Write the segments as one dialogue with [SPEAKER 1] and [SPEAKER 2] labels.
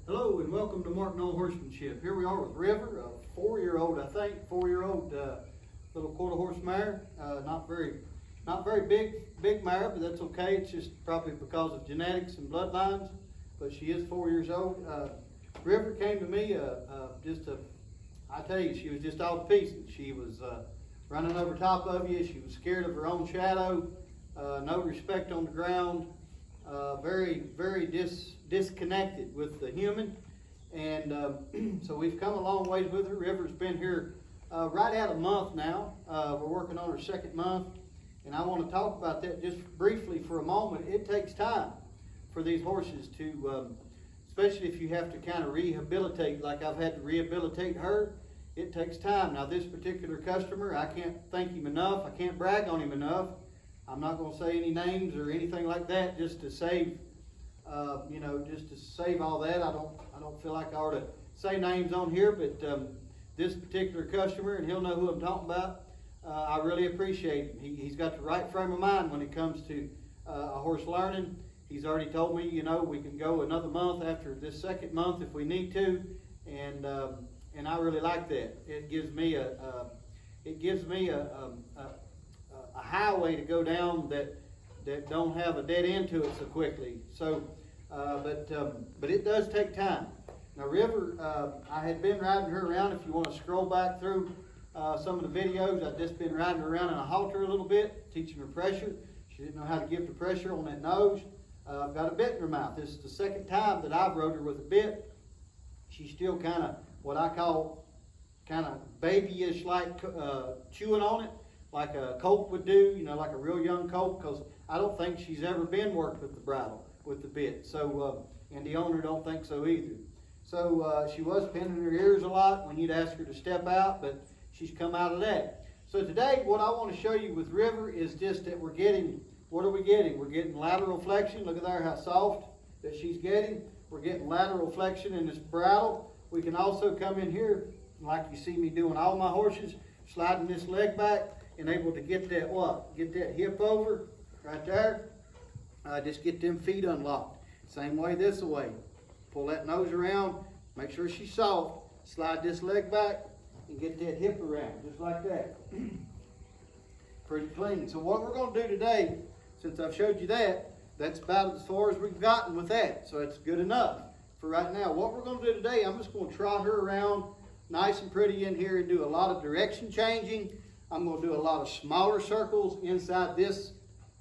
[SPEAKER 1] Hello and welcome to Mark Knoll Horsemanship. Here we are with River, a 4-year-old, I think, little quarter horse mare. Not very big mare, but that's okay. It's just probably because of genetics and bloodlines. But she is 4 years old. River came to me I tell you, she was just all to pieces. She was running over top of you. She was scared of her own shadow. No respect on the ground. Very disconnected with the human, and so we've come a long ways with her. River's been here right at a month now. We're working on her second month, and I want to talk about that just briefly for a moment. It takes time for these horses to, especially if you have to kind of rehabilitate, like I've had to rehabilitate her. It takes time. Now this particular customer, I can't thank him enough. I can't brag on him enough. I'm not going to say any names or anything like that, just to save, just to save all that. I don't feel like I ought to say names on here, but this particular customer, and he'll know who I'm talking about. I really appreciate him. He's got the right frame of mind when it comes to a horse learning. He's already told me, we can go another month after this second month if we need to, and I really like that. It gives me a highway to go down that don't have a dead end to it so quickly. So, but it does take time. Now, River, I had been riding her around. If you want to scroll back through some of the videos, I've just been riding her around in a halter a little bit, teaching her pressure. She didn't know how to give the pressure on that nose. I've got a bit in her mouth. This is the second time that I've rode her with a bit. She's still kind of what I call kind of babyish, like chewing on it, like a colt would do, like a real young colt, because I don't think she's ever been worked with the bridle, with the bit. So, and the owner don't think so either. So she was pinning her ears a lot when you'd ask her to step out, but she's come out of that. So today, what I want to show you with River is just that we're getting, what are we getting? We're getting lateral flexion. Look at there how soft that she's getting. We're getting lateral flexion in this bridle. We can also come in here, like you see me doing all my horses, sliding this leg back, and able to get that Get that hip over right there. Just get them feet unlocked. Same way this way. Pull that nose around. Make sure she's soft. Slide this leg back and get that hip around, just like that. Pretty clean. So what we're going to do today, since I've showed you that, that's about as far as we've gotten with that. So it's good enough for right now. What we're going to do today, I'm just going to trot her around nice and pretty in here and do a lot of direction changing. I'm going to do a lot of smaller circles inside this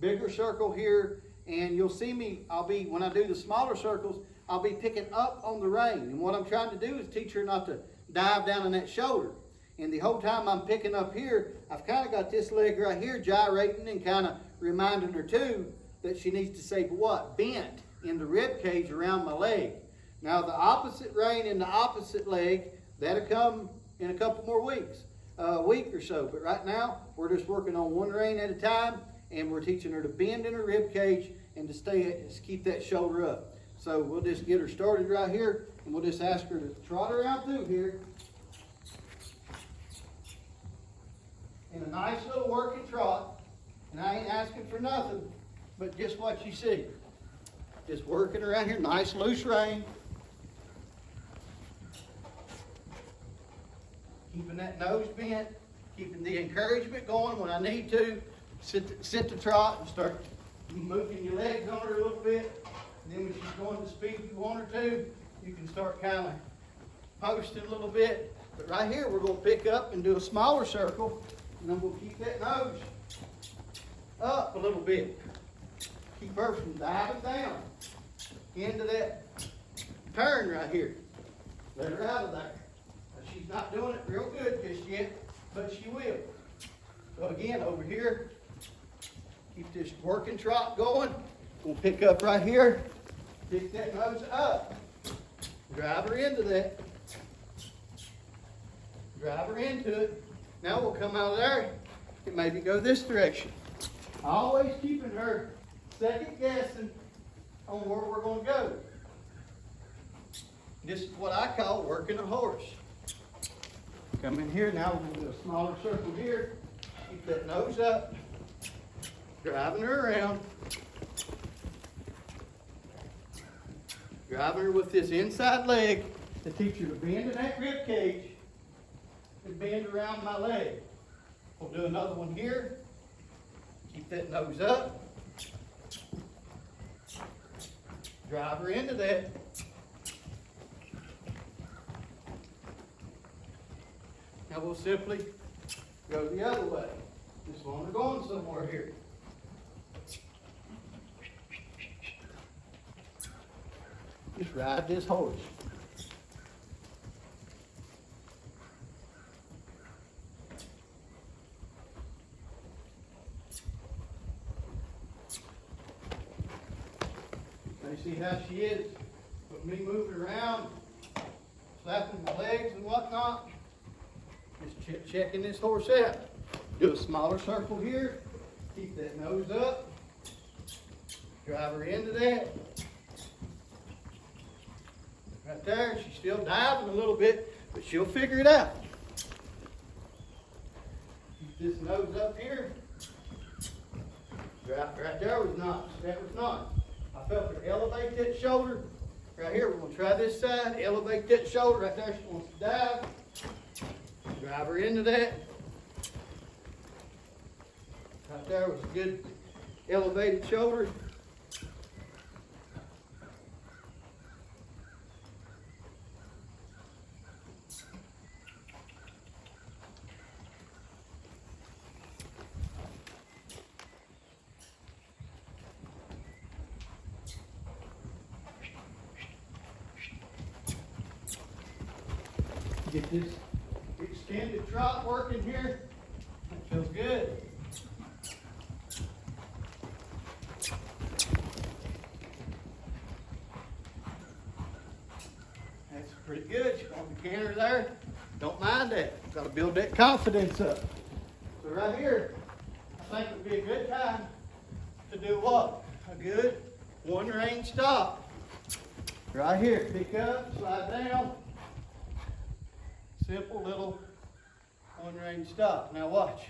[SPEAKER 1] bigger circle here. And you'll see me, when I do the smaller circles, I'll be picking up on the rein. And what I'm trying to do is teach her not to dive down in that shoulder. And the whole time I'm picking up here, I've kind of got this leg right here gyrating and kind of reminding her too that she needs to stay bent in the rib cage around my leg. Now the opposite rein in the opposite leg, that'll come in a couple more weeks. A week or so, but right now we're just working on one rein at a time, and we're teaching her to bend in her rib cage and to keep that shoulder up. So we'll just get her started right here, and we'll just ask her to trot around through here in a nice little working trot. And I ain't asking for nothing but just what you see. Just working around here, nice loose rein. Keeping that nose bent, keeping the encouragement going when I need to. Sit the trot and start moving your legs on her a little bit. And then when she's going the speed you want her to, you can start kind of posting a little bit. But right here, we're going to pick up and do a smaller circle. And then we'll keep that nose up a little bit. Keep her from diving down into that turn right here. Let her out of there. She's not doing it real good just yet, but she will. So again, over here, keep this working trot going. We'll pick up right here, pick that nose up, drive her into that, drive her into it. Now we'll come out of there and maybe go this direction. Always keeping her second guessing on where we're going to go. This is what I call working a horse. Come in here, now we're going to do a smaller circle here. Keep that nose up, driving her around. Driving her with this inside leg to teach her to bend in that rib cage and bend around my leg. We'll do another one here. Keep that nose up. Drive her into that. Now we'll simply go the other way. This one we're going somewhere here. Just ride this horse. Now you see how she is with me moving around, slapping my legs and whatnot. Just checking this horse out. Do a smaller circle here. Keep that nose up. Drive her into that. Right there, she's still diving a little bit, but she'll figure it out. Keep this nose up here. Right there was not. That was not. I felt her elevate that shoulder. Right here, we're going to try this side. Elevate that shoulder. Right there, she wants to dive. Drive her into that. Right there was a good elevated shoulder. Get this extended trot working here. That feels good. That's pretty good. She's on the canter there. Don't mind that. Got to build that confidence up. So right here, I think would be a good time to do what? A good one range stop. Right here. Pick up, slide down. Simple little one range stop. Now watch.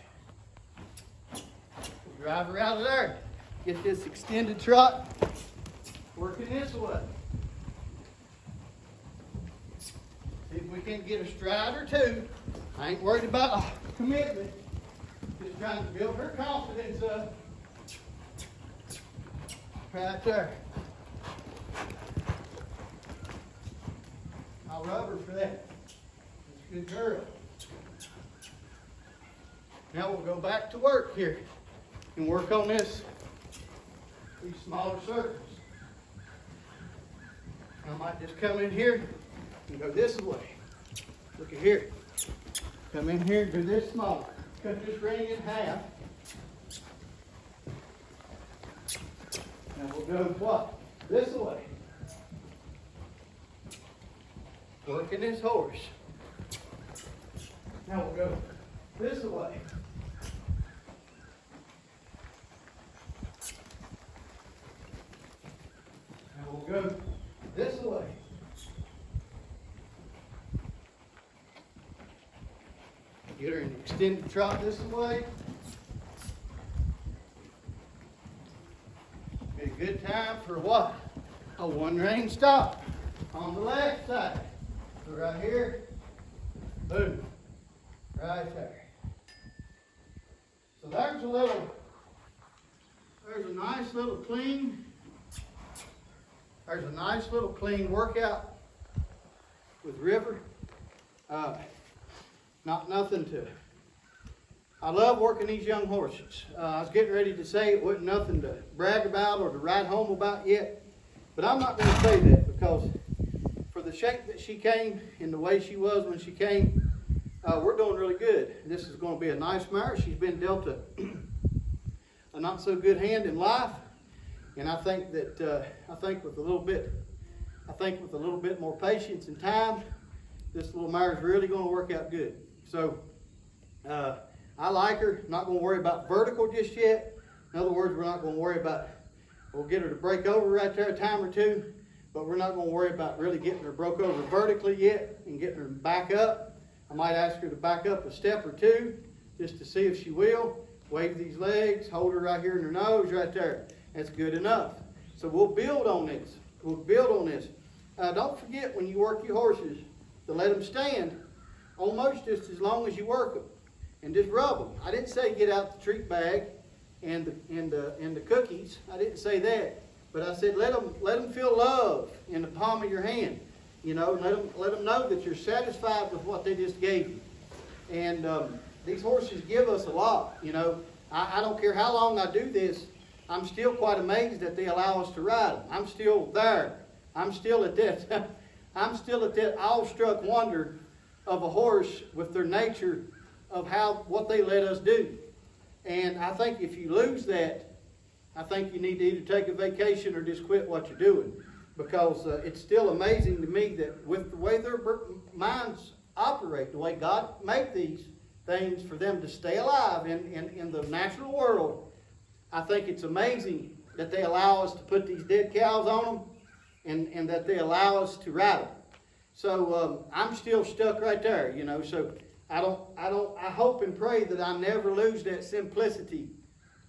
[SPEAKER 1] Drive her out of there. Get this extended trot working this way. See if we can get a stride or two. I ain't worried about commitment. Just trying to build her confidence up. Right there. I'll rub her for that. Good girl. Now we'll go back to work here and work on these smaller circles. I might just come in here and go this way. Look at here. Come in here and do this smaller. Cut this ring in half. Now we'll go what? This way. Working this horse. Now we'll go this way. Now we'll go this way. Get her an extended trot this way. Be a good time for what? A one range stop on the left side. So right here, boom. Right there. So there's a nice little clean workout with River. Not nothing to. I love working these young horses. I was getting ready to say it wasn't nothing to brag about or to write home about yet, but I'm not going to say that because for the shape that she came and the way she was when she came, we're doing really good. This is going to be a nice mare. She's been dealt a not so good hand in life, and I think that with a little bit more patience and time, this little mare is really going to work out good. So I like her. Not going to worry about vertical just yet. In other words, we're not going to worry about. We'll get her to break over right there a time or two, but we're not going to worry about really getting her broke over vertically yet and getting her back up. I might ask her to back up a step or two just to see if she will. Wave these legs, hold her right here in her nose right there. That's good enough. So we'll build on this. don't forget when you work your horses to let them stand almost just as long as you work them, and just rub them. I didn't say get out the treat bag and the cookies. I didn't say that, but I said let them feel love in the palm of your hand. You know, let them know that you're satisfied with what they just gave you. And these horses give us a lot. You know, I don't care how long I do this, I'm still quite amazed that they allow us to ride them. I'm still there. I'm still at that. I'm still at that awestruck wonder of a horse with their nature of what they let us do. And I think if you lose that, I think you need to either take a vacation or just quit what you're doing, because it's still amazing to me that with the way their minds operate, the way God made these things for them to stay alive in the natural world, I think it's amazing that they allow us to put these dead cows on them, and that they allow us to ride them. So I'm still stuck right there, you know. So I hope and pray that I never lose that simplicity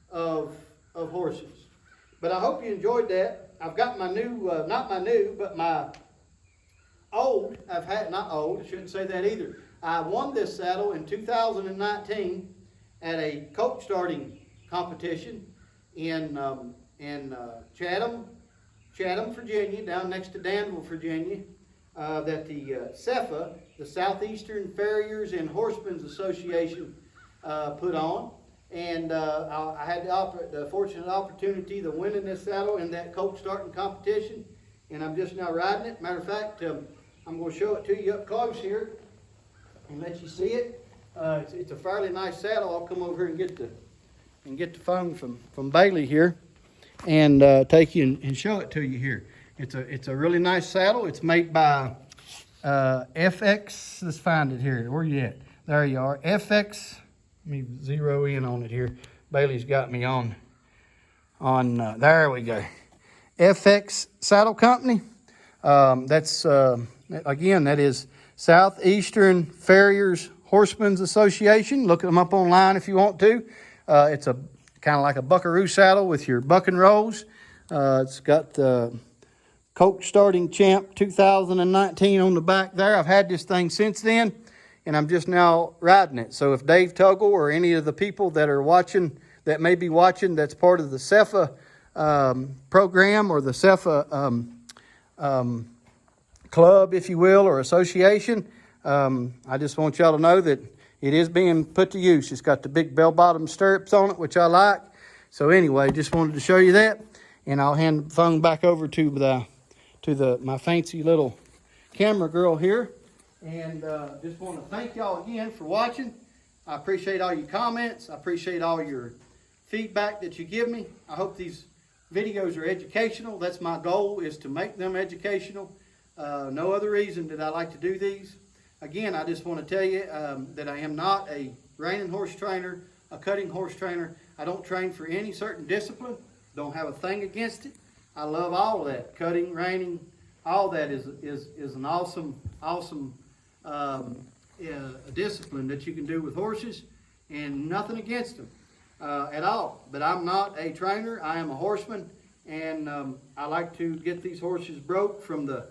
[SPEAKER 1] of horses. But I hope you enjoyed that. I've got my new, not my new, but my old. Not old. I shouldn't say that either. I won this saddle in 2019 at a colt starting competition in Chatham, Virginia, down next to Danville, Virginia. That the SEFA, the Southeastern Farriers and Horsemen's Association, put on. And I had the fortunate opportunity to win in this saddle in that colt starting competition. And I'm just now riding it. Matter of fact, I'm going to show it to you up close here and let you see it. It's a fairly nice saddle. I'll come over here and get the phone from Bailey here and take you and show it to you here. It's a really nice saddle. It's made by FX. Let's find it here. Where you at? There you are. FX. Let me zero in on it here. Bailey's got me on. There we go. FX Saddle Company. That's again, that is Southeastern Farriers Horsemen's Association. Look them up online if you want to. It's a kind of like a buckaroo saddle with your buck and rolls. It's got Colt Starting Champ 2019 on the back there. I've had this thing since then, and I'm just now riding it. So if Dave Tuggle or any of the people that are watching, that may be watching, that's part of the SEFA program or the SEFA club, if you will, or association, I just want y'all to know that it is being put to use. It's got the big bell-bottom stirrups on it, which I like. So anyway, just wanted to show you that, and I'll hand the phone back over to my fancy little camera girl here. And just want to thank y'all again for watching. I appreciate all your comments. I appreciate all your feedback that you give me. I hope these videos are educational. That's my goal, is to make them educational. No other reason that I like to do these. Again, I just want to tell you that I am not a reining horse trainer, a cutting horse trainer. I don't train for any certain discipline. Don't have a thing against it. I love all of that. Cutting, reining, all that is an awesome discipline that you can do with horses, and nothing against them at all. But I'm not a trainer. I am a horseman, and I like to get these horses broke from the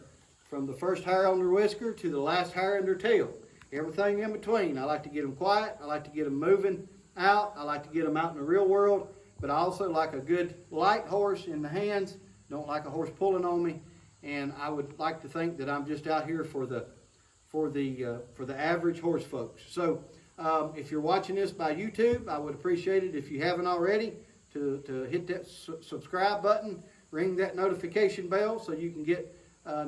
[SPEAKER 1] first hair on their whisker to the last hair in their tail. Everything in between. I like to get them quiet. I like to get them moving out. I like to get them out in the real world. But I also like a good light horse in the hands. Don't like a horse pulling on me. And I would like to think that I'm just out here for the average horse folks. So if you're watching this by YouTube, I would appreciate it if you haven't already to hit that subscribe button, ring that notification bell so you can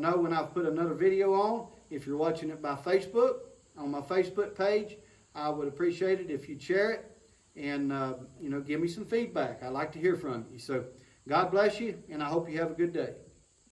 [SPEAKER 1] know when I've put another video on. If you're watching it by Facebook, on my Facebook page, I would appreciate it if you'd share it and give me some feedback. I like to hear from you. So God bless you, and I hope you have a good day.